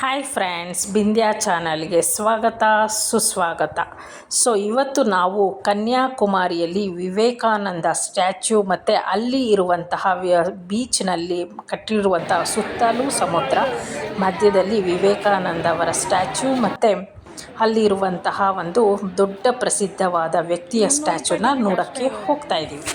Hi friends, Bindya ಚಾನಲ್ಗೆ ಸ್ವಾಗತ ಸುಸ್ವಾಗತ. ಇವತ್ತು ನಾವು ಕನ್ಯಾಕುಮಾರಿಯಲ್ಲಿ ವಿವೇಕಾನಂದ ಸ್ಟ್ಯಾಚ್ಯೂ ಮತ್ತು ಅಲ್ಲಿ ಇರುವಂತಹ ಬೀಚ್ನಲ್ಲಿ ಕಟ್ಟಿರುವಂತಹ ಸುತ್ತಲೂ ಸಮುದ್ರ ಮಧ್ಯದಲ್ಲಿ ವಿವೇಕಾನಂದ ಅವರ ಸ್ಟ್ಯಾಚ್ಯೂ ಮತ್ತು ಅಲ್ಲಿರುವಂತಹ ಒಂದು ದೊಡ್ಡ ಪ್ರಸಿದ್ಧವಾದ ವ್ಯಕ್ತಿಯ ಸ್ಟ್ಯಾಚ್ಯೂನ ನೋಡೋಕ್ಕೆ ಹೋಗ್ತಾ ಇದ್ದೀವಿ.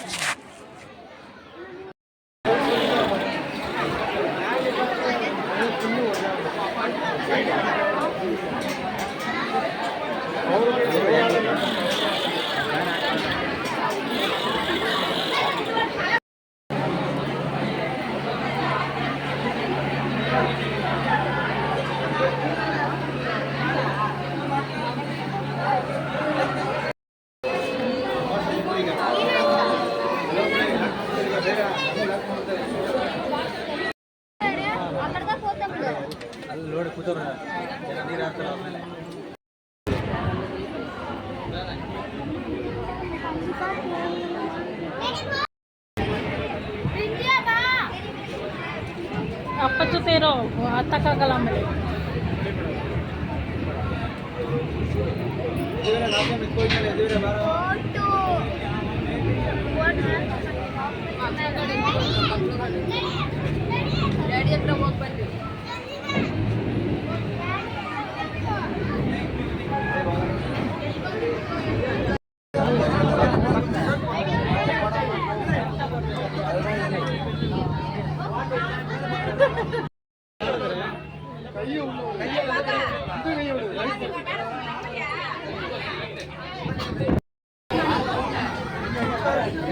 ನೋಡಿ ಕೂತವ್ರ ನೀರು ಹಾಕ್ತಾರೆ ಆಮೇಲೆ ಅಪ್ಪ ಜೊತೆ ಇರೋ ಹತ್ತಕ್ಕಾಗಲ್ಲ ಆಮೇಲೆ ಡ್ಯಾಡಿ ಹತ್ರ ಹೋಗಿ ಬಂದ್ವಿ.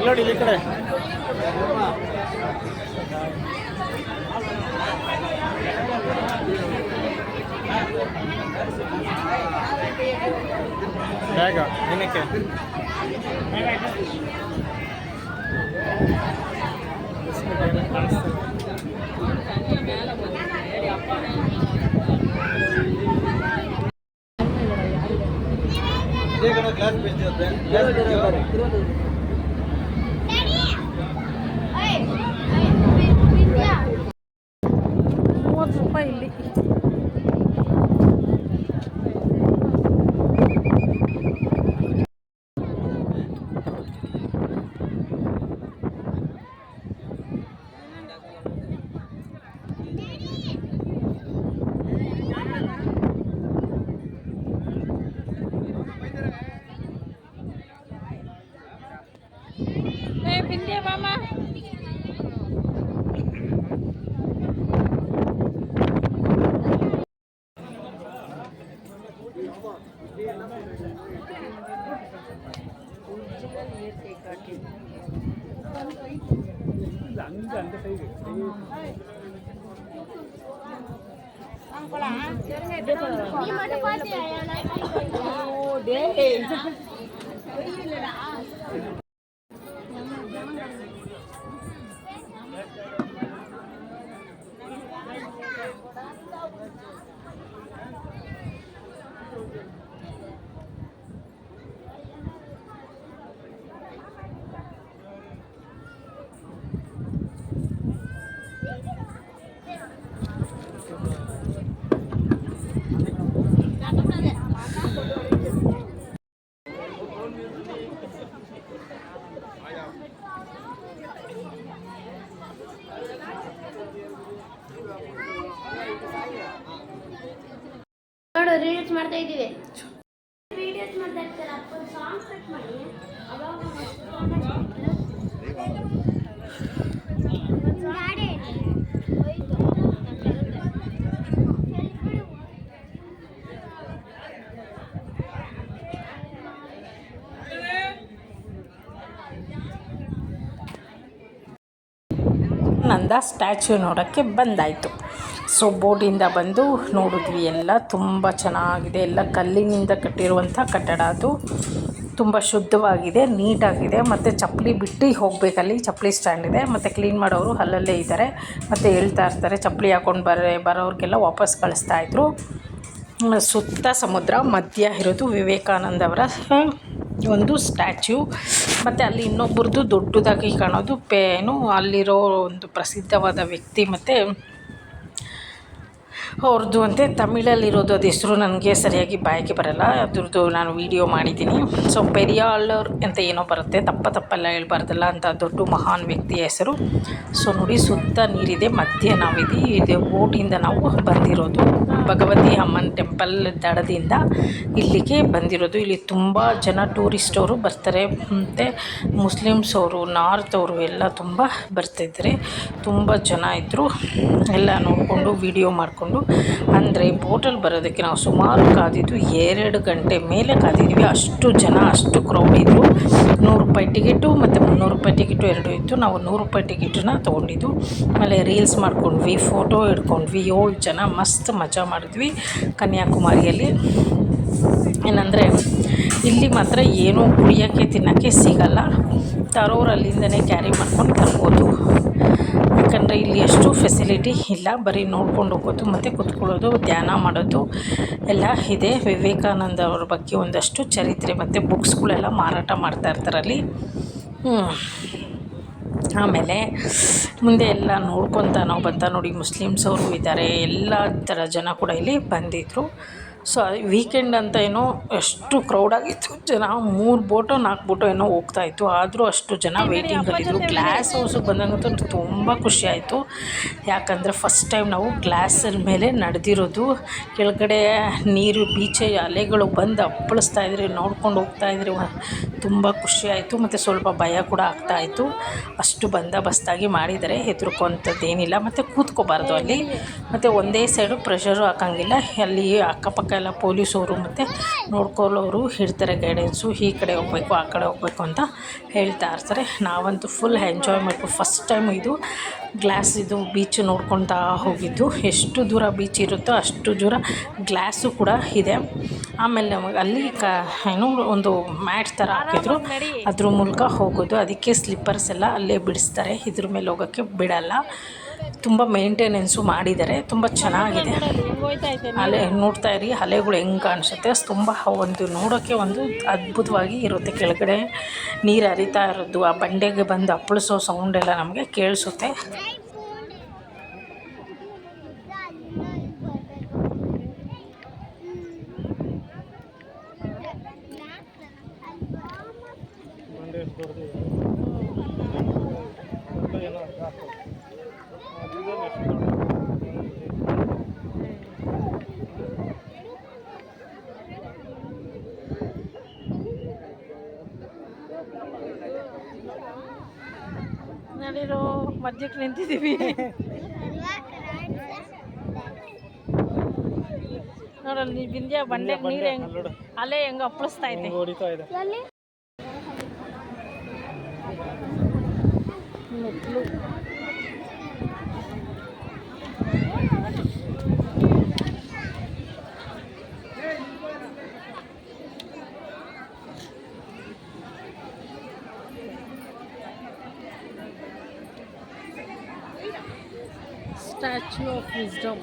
ನೋಡಿ ಈ ಕಡೆ ಬ್ಯಾಗ ದಿನಕ್ಕೆ ಗ್ಲಾಸ್ ಬೇಯಿಸಿದ್ರೆ ₹30 ಇಲ್ಲಿ. ಬಿಂದ್ಯಾ ಮಾಮ ನೋಡು, ರೀಲ್ಸ್ ಮಾಡ್ತಾ ಇದೀವಿ. ವಿಡಿಯೋಸ್ ಮಾಡ್ತಾ ಇರ್ತಾರೆ. ಅಪ್ಪ ಸಾಂಗ್ ಕಟ್ ಮಾಡಿ ಅವಾಗ ನಂದ ಸ್ಟ್ಯಾಚ್ಯೂ ನೋಡೋಕ್ಕೆ ಬಂದಾಯಿತು. ಬೋಟಿಂದ ಬಂದು ನೋಡಿದ್ವಿ. ಎಲ್ಲ ತುಂಬ ಚೆನ್ನಾಗಿದೆ. ಎಲ್ಲ ಕಲ್ಲಿನಿಂದ ಕಟ್ಟಿರುವಂಥ ಕಟ್ಟಡ. ಅದು ತುಂಬ ಶುದ್ಧವಾಗಿದೆ, ನೀಟಾಗಿದೆ. ಮತ್ತು ಚಪ್ಪಲಿ ಬಿಟ್ಟು ಹೋಗಬೇಕಲ್ಲಿ. ಚಪ್ಪಲಿ ಸ್ಟ್ಯಾಂಡ್ ಇದೆ. ಮತ್ತು ಕ್ಲೀನ್ ಮಾಡೋರು ಅಲ್ಲಲ್ಲೇ ಇದ್ದಾರೆ. ಮತ್ತು ಹೇಳ್ತಾ ಇರ್ತಾರೆ ಚಪ್ಪಲಿ ಹಾಕ್ಕೊಂಡು ಬರೋರಿಗೆಲ್ಲ ವಾಪಸ್ ಕಳಿಸ್ತಾಯಿದ್ರು. ಸುತ್ತ ಸಮುದ್ರ, ಮಧ್ಯ ಇರೋದು ವಿವೇಕಾನಂದ ಅವರ ಒಂದು ಸ್ಟ್ಯಾಚ್ಯೂ. ಮತ್ತು ಅಲ್ಲಿ ಇನ್ನೊಬ್ಬರದ್ದು ದೊಡ್ಡದಾಗಿ ಕಾಣೋದು ಅಲ್ಲಿರೋ ಒಂದು ಪ್ರಸಿದ್ಧವಾದ ವ್ಯಕ್ತಿ ಮತ್ತು ಅವ್ರದ್ದು ಅಂತೆ ತಮಿಳಲ್ಲಿರೋದು ಅದು ಹೆಸರು ನನಗೆ ಸರಿಯಾಗಿ ಬಾಯಿಗೆ ಬರಲ್ಲ, ಅದ್ರದ್ದು ನಾನು ವೀಡಿಯೋ ಮಾಡಿದ್ದೀನಿ. ಸೊ ಪೆರಿಯಾಳರ್ ಅಂತ ಏನೋ ಬರುತ್ತೆ, ತಪ್ಪೆಲ್ಲ ಹೇಳ್ಬಾರ್ದಲ್ಲ ಅಂತ ದೊಡ್ಡ ಮಹಾನ್ ವ್ಯಕ್ತಿಯ ಹೆಸರು. ಸೊ ನೋಡಿ ಸುತ್ತ ನೀರಿದೆ, ಮಧ್ಯೆ ಇದು ಬೋಟಿಂದ ನಾವು ಬಂದಿರೋದು ಭಗವತಿ ಅಮ್ಮನ್ ಟೆಂಪಲ್ ದಡದಿಂದ ಇಲ್ಲಿಗೆ ಬಂದಿರೋದು. ಇಲ್ಲಿ ತುಂಬ ಜನ ಟೂರಿಸ್ಟ್ ಅವರು ಬರ್ತಾರೆ, ಮತ್ತು ಮುಸ್ಲಿಮ್ಸ್ ಅವರು, ನಾರ್ತ್ ಅವರು ಎಲ್ಲ ತುಂಬ ಬರ್ತಾಯಿದ್ದಾರೆ. ತುಂಬ ಜನ ಇದ್ದರು, ಎಲ್ಲ ನೋಡಿಕೊಂಡು ವೀಡಿಯೋ ಮಾಡಿಕೊಂಡು. ಅಂದರೆ ಬೋಟಲ್ಲಿ ಬರೋದಕ್ಕೆ ನಾವು ಸುಮಾರು ಕಾದಿದ್ದು 2 ಗಂಟೆ ಮೇಲೆ ಕಾದಿದ್ವಿ. ಅಷ್ಟು ಜನ, ಅಷ್ಟು ಕ್ರೌಡ್ ಇದ್ದರು. 100 ರೂಪಾಯಿ ಟಿಕೆಟು ಮತ್ತು 300 ರೂಪಾಯಿ ಟಿಕೆಟು ಎರಡೂ ಇತ್ತು. ನಾವು 100 ರೂಪಾಯಿ ಟಿಕೆಟನ್ನ ತೊಗೊಂಡಿದ್ದು. ಆಮೇಲೆ ರೀಲ್ಸ್ ಮಾಡ್ಕೊಂಡ್ವಿ, ಫೋಟೋ ಹಿಡ್ಕೊಂಡ್ವಿ. 7 ಜನ ಮಸ್ತ್ ಮಜಾ ಮಾಡಿದ್ವಿ ಕನ್ಯಾಕುಮಾರಿಯಲ್ಲಿ. ಏನಂದರೆ ಇಲ್ಲಿ ಮಾತ್ರ ಏನೂ ಕುಡಿಯೋಕ್ಕೆ ತಿನ್ನೋಕ್ಕೆ ಸಿಗಲ್ಲ, ತರೋರು ಅಲ್ಲಿಂದನೇ ಕ್ಯಾರಿ ಮಾಡ್ಕೊಂಡು ತರ್ಬೋದು. ಯಾಕಂದರೆ ಇಲ್ಲಿ ಅಷ್ಟು ಫೆಸಿಲಿಟಿ ಇಲ್ಲ, ಬರೀ ನೋಡ್ಕೊಂಡು ಹೋಗೋದು ಮತ್ತು ಕೂತ್ಕೊಳ್ಳೋದು, ಧ್ಯಾನ ಮಾಡೋದು ಎಲ್ಲ ಇದೆ. ವಿವೇಕಾನಂದ ಅವ್ರ ಬಗ್ಗೆ ಒಂದಷ್ಟು ಚರಿತ್ರೆ ಮತ್ತು ಬುಕ್ಸ್ಗಳೆಲ್ಲ ಮಾರಾಟ ಮಾಡ್ತಾಯಿರ್ತಾರಲ್ಲಿ. ಆಮೇಲೆ ಮುಂದೆ ಎಲ್ಲ ನೋಡ್ಕೊತ ನಾವು ಬಂತ ನೋಡಿ, ಮುಸ್ಲಿಮ್ಸ್ ಅವರು ಇದ್ದಾರೆ, ಎಲ್ಲ ಥರ ಜನ ಕೂಡ ಇಲ್ಲಿ ಬಂದಿದ್ದರು. ಸೊ ವೀಕೆಂಡ್ ಅಂತ ಏನೋ ಎಷ್ಟು ಕ್ರೌಡಾಗಿತ್ತು ಜನ. 3 ಬೋಟೋ 4 ಬೋಟೋ ಏನೋ ಹೋಗ್ತಾಯಿತ್ತು, ಆದರೂ ಅಷ್ಟು ಜನ ವೇಟಿಂಗಲ್ಲಿದ್ದರು. ಗ್ಲಾಸ್ ಹೌಸಿಗೆ ಬಂದಂಗಂತೂ ತುಂಬ ಖುಷಿ ಆಯಿತು. ಯಾಕಂದರೆ ಫಸ್ಟ್ ಟೈಮ್ ನಾವು ಗ್ಲಾಸರ ಮೇಲೆ ನಡೆದಿರೋದು. ಕೆಳಗಡೆ ನೀರು, ಬೀಚೆ ಅಲೆಗಳು ಬಂದು ಅಪ್ಪಳಿಸ್ತಾಯಿದ್ರಿ, ನೋಡ್ಕೊಂಡು ಹೋಗ್ತಾಯಿದ್ರಿ. ತುಂಬ ಖುಷಿ ಆಯಿತು, ಮತ್ತು ಸ್ವಲ್ಪ ಭಯ ಕೂಡ ಆಗ್ತಾಯಿತ್ತು. ಅಷ್ಟು ಬಂದೋಬಸ್ತಾಗಿ ಮಾಡಿದ್ದಾರೆ, ಹೆದರ್ಕೊಂಥದ್ದೇನಿಲ್ಲ. ಮತ್ತು ಕೂತ್ಕೋಬಾರ್ದು ಅಲ್ಲಿ, ಮತ್ತು ಒಂದೇ ಸೈಡು ಪ್ರೆಷರು ಹಾಕೋಂಗಿಲ್ಲ. ಅಲ್ಲಿ ಅಕ್ಕಪಕ್ಕ ಎಲ್ಲ ಪೊಲೀಸವರು ಮತ್ತು ನೋಡ್ಕೊಳ್ಳೋರು ಇರ್ತಾರೆ, ಗೈಡೆನ್ಸು. ಈ ಕಡೆ ಹೋಗಬೇಕು, ಆ ಕಡೆ ಹೋಗಬೇಕು ಅಂತ ಹೇಳ್ತಾ ಇರ್ತಾರೆ. ನಾವಂತೂ ಫುಲ್ ಎಂಜಾಯ್ ಮಾಡ್ಕೊಂಡು ಫಸ್ಟ್ ಟೈಮ್ ಇದು ಗ್ಲಾಸ್ ಬೀಚ್ ನೋಡ್ಕೊತಾ ಹೋಗಿದ್ದು. ಎಷ್ಟು ದೂರ ಬೀಚ್ ಇರುತ್ತೋ ಅಷ್ಟು ದೂರ ಗ್ಲಾಸು ಕೂಡ ಇದೆ. ಆಮೇಲೆ ನಮಗೆ ಅಲ್ಲಿ ಏನೋ ಒಂದು ಮ್ಯಾಟ್ ಥರ ಹಾಕಿದ್ರು, ಅದ್ರ ಮೂಲಕ ಹೋಗೋದು. ಅದಕ್ಕೆ ಸ್ಲಿಪ್ಪರ್ಸ್ ಎಲ್ಲ ಅಲ್ಲೇ ಬಿಡಿಸ್ತಾರೆ, ಇದ್ರ ಮೇಲೆ ಹೋಗೋಕ್ಕೆ ಬಿಡಲ್ಲ. ತುಂಬ ಮೇಂಟೆನೆನ್ಸು ಮಾಡಿದ್ದಾರೆ, ತುಂಬ ಚೆನ್ನಾಗಿದೆ. ಅಲೆ ನೋಡ್ತಾ ಇರಿ, ಅಲೆಗಳು ಹೆಂಗೆ ಕಾಣಿಸುತ್ತೆ. ತುಂಬ ಒಂದು ನೋಡೋಕ್ಕೆ ಒಂದು ಅದ್ಭುತವಾಗಿ ಇರುತ್ತೆ. ಕೆಳಗಡೆ ನೀರು ಹರಿತಾ ಇರೋದು, ಆ ಬಂಡೆಗೆ ಬಂದು ಅಪ್ಪಳಿಸೋ ಸೌಂಡೆಲ್ಲ ನಮಗೆ ಕೇಳಿಸುತ್ತೆ. ನಡೀರೋ ಮಧ್ಯಕ್ಕೆ ನಿಂತಿದ್ದೀವಿ ನೋಡಲ್ಲಿ ಬಿಂದ್ಯಾ ಬಂಡೆಗೆ ನೀರು ಹೆಂಗೆ ಅಲೆ ಹೆಂಗೆ ಅಪ್ಪಳಿಸ್ತಾ ಇದೆ. ಮೆಟ್ಲು Statue of Wisdom.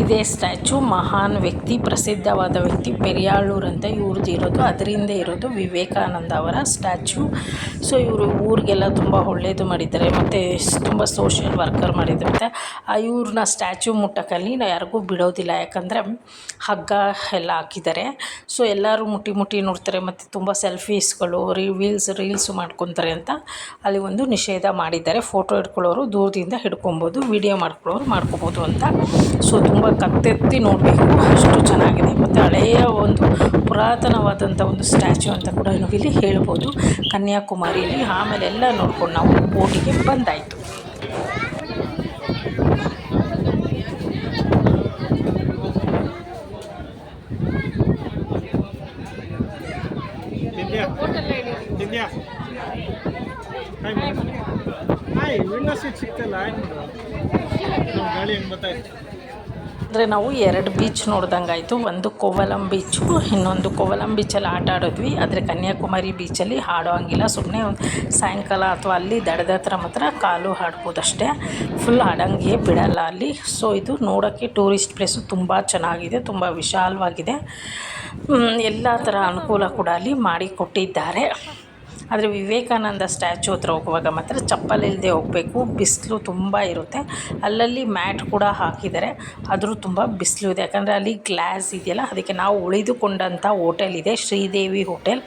ಇದೇ ಸ್ಟ್ಯಾಚು ಮಹಾನ್ ವ್ಯಕ್ತಿ, ಪ್ರಸಿದ್ಧವಾದ ವ್ಯಕ್ತಿ ಪೆರಿಯಾಳೂರ್ ಅಂತ ಇವ್ರದ್ದು ಇರೋದು. ಅದರಿಂದ ಇರೋದು ವಿವೇಕಾನಂದ ಅವರ ಸ್ಟ್ಯಾಚು. ಸೊ ಇವರು ಊರಿಗೆಲ್ಲ ತುಂಬ ಒಳ್ಳೆಯದು ಮಾಡಿದ್ದಾರೆ, ಮತ್ತು ತುಂಬ ಸೋಷಿಯಲ್ ವರ್ಕರ್ ಮಾಡಿದ್ದಾರೆ. ಮತ್ತು ಇವ್ರನ್ನ ಸ್ಟ್ಯಾಚು ಮುಟ್ಟಕ್ಕಲ್ಲಿ ಯಾರಿಗೂ ಬಿಡೋದಿಲ್ಲ, ಯಾಕಂದರೆ ಹಗ್ಗ ಎಲ್ಲ ಹಾಕಿದ್ದಾರೆ. ಸೊ ಎಲ್ಲರೂ ಮುಟ್ಟಿ ನೋಡ್ತಾರೆ, ಮತ್ತು ತುಂಬ ಸೆಲ್ಫೀಸ್ಗಳು, ರೀಲ್ಸು ಮಾಡ್ಕೊತಾರೆ ಅಂತ ಅಲ್ಲಿ ಒಂದು ನಿಷೇಧ ಮಾಡಿದ್ದಾರೆ. ಫೋಟೋ ಹಿಡ್ಕೊಳ್ಳೋರು ದೂರದಿಂದ ಹಿಡ್ಕೊಬೋದು, ವಿಡಿಯೋ ಮಾಡ್ಕೋಬೋದು ಅಂತ. ಸೊ ತುಂಬ ಕತ್ತೆತ್ತಿ ನೋಡಬೇಕು, ಅಷ್ಟು ಚೆನ್ನಾಗಿದೆ. ಮತ್ತು ಹಳೆಯ ಒಂದು ಪುರಾತನವಾದಂಥ ಒಂದು ಸ್ಟ್ಯಾಚು ಅಂತ ಕೂಡ ಇಲ್ಲಿ ಹೇಳ್ಬೋದು ಕನ್ಯಾಕುಮಾರಿಯಲ್ಲಿ. ಆಮೇಲೆ ಎಲ್ಲ ನೋಡ್ಕೊಂಡು ನಾವು ಬೋಟಿಗೆ ಬಂದಾಯಿತು. ಹಾಯ್ ವಿಂಡೋ ಸೀಟ್ ಸಿಕ್ತಲ್ಲ ಹಾಯ್ ನೋಡು ಗಾಳಿ ಹೆಂಗೆ ಬರ್ತಾಯಿತ್ತು. ಅಂದರೆ ನಾವು 2 ಬೀಚ್ ನೋಡ್ದಂಗಾಯಿತು. ಒಂದು ಕೋವಲಂ ಬೀಚು, ಇನ್ನೊಂದು ಕೋವಲಂ ಬೀಚಲ್ಲಿ ಆಟ ಆಡಿದ್ವಿ. ಆದರೆ ಕನ್ಯಾಕುಮಾರಿ ಬೀಚಲ್ಲಿ ಆಡೋ ಹಂಗಿಲ್ಲ, ಸುಮ್ಮನೆ ಒಂದು ಸಾಯಂಕಾಲ ಅಥವಾ ಅಲ್ಲಿ ದಡದ ಹತ್ರ ಮಾತ್ರ ಕಾಲು ಆಡ್ಬೋದಷ್ಟೇ, ಫುಲ್ ಆಡಂಗೆ ಬಿಡಲ್ಲ ಅಲ್ಲಿ. ಸೊ ಇದು ನೋಡೋಕ್ಕೆ ಟೂರಿಸ್ಟ್ ಪ್ಲೇಸು ತುಂಬ ಚೆನ್ನಾಗಿದೆ, ತುಂಬ ವಿಶಾಲವಾಗಿದೆ, ಎಲ್ಲ ಥರ ಅನುಕೂಲ ಕೂಡ ಅಲ್ಲಿ ಮಾಡಿಕೊಟ್ಟಿದ್ದಾರೆ. ಆದರೆ ವಿವೇಕಾನಂದ ಸ್ಟ್ಯಾಚು ಹತ್ರ ಹೋಗುವಾಗ ಮಾತ್ರ ಚಪ್ಪಲಿ ಇಲ್ಲದೆ ಹೋಗಬೇಕು, ಬಿಸಿಲು ತುಂಬ ಇರುತ್ತೆ. ಅಲ್ಲಲ್ಲಿ ಮ್ಯಾಟ್ ಕೂಡ ಹಾಕಿದ್ದಾರೆ, ಆದರೂ ತುಂಬ ಬಿಸಿಲು ಇದೆ. ಯಾಕಂದರೆ ಅಲ್ಲಿ ಗ್ಲಾಸ್ ಇದೆಯಲ್ಲ, ಅದಕ್ಕೆ ನಾವು ಉಳಿದುಕೊಂಡಂಥ ಹೋಟೆಲ್ ಇದೆ, ಶ್ರೀದೇವಿ ಹೋಟೆಲ್.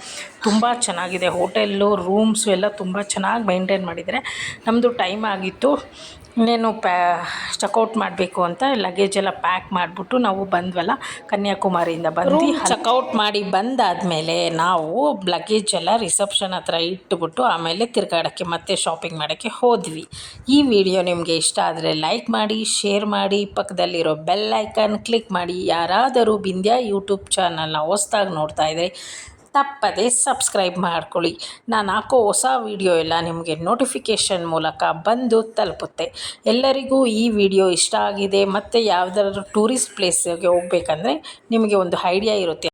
ತುಂಬ ಚೆನ್ನಾಗಿದೆ ಹೋಟೆಲ್ಲು, ರೂಮ್ಸು ಎಲ್ಲ ತುಂಬ ಚೆನ್ನಾಗಿ ಮೇಂಟೈನ್ ಮಾಡಿದ್ದಾರೆ. ನಮ್ಮದು ಟೈಮ್ ಆಗಿತ್ತು, ಇನ್ನೇನು ಚೆಕ್ಔಟ್ ಮಾಡಬೇಕು ಅಂತ ಲಗೇಜ್ ಎಲ್ಲ ಪ್ಯಾಕ್ ಮಾಡಿಬಿಟ್ಟು ನಾವು ಬಂದ್ವಲ್ಲ, ಕನ್ಯಾಕುಮಾರಿಯಿಂದ ಬಂದು ಚೆಕ್ಔಟ್ ಮಾಡಿ ಬಂದಾದಮೇಲೆ ನಾವು ಲಗೇಜ್ ಎಲ್ಲ ರಿಸೆಪ್ಷನ್ ಹತ್ರ ಇಟ್ಬಿಟ್ಟು ಆಮೇಲೆ ತಿರ್ಗಾಡೋಕ್ಕೆ ಮತ್ತು ಶಾಪಿಂಗ್ ಮಾಡೋಕ್ಕೆ ಹೋದ್ವಿ. ಈ ವಿಡಿಯೋ ನಿಮಗೆ ಇಷ್ಟ ಆದರೆ ಲೈಕ್ ಮಾಡಿ, ಶೇರ್ ಮಾಡಿ, ಪಕ್ಕದಲ್ಲಿರೋ ಬೆಲ್ ಐಕನ್ ಕ್ಲಿಕ್ ಮಾಡಿ. ಯಾರಾದರೂ ಬಿಂದ್ಯಾ ಯೂಟ್ಯೂಬ್ ಚಾನಲ್ನ ಹೊಸ್ದಾಗಿ ನೋಡ್ತಾ ಇದ್ದರೆ ತಪ್ಪದೆ ಸಬ್ಸ್ಕ್ರೈಬ್ ಮಾಡ್ಕೊಳ್ಳಿ. ನಾನು ಹಾಕೋ ಹೊಸ ವಿಡಿಯೋ ಎಲ್ಲ ನಿಮಗೆ ನೋಟಿಫಿಕೇಷನ್ ಮೂಲಕ ಬಂದು ತಲುಪುತ್ತೆ. ಎಲ್ಲರಿಗೂ ಈ ವಿಡಿಯೋ ಇಷ್ಟ ಆಗಿದೆ ಮತ್ತು ಯಾವುದಾದ್ರೂ ಟೂರಿಸ್ಟ್ ಪ್ಲೇಸ್ಗೆ ಹೋಗಬೇಕಂದ್ರೆ ನಿಮಗೆ ಒಂದು ಐಡಿಯಾ ಇರುತ್ತೆ.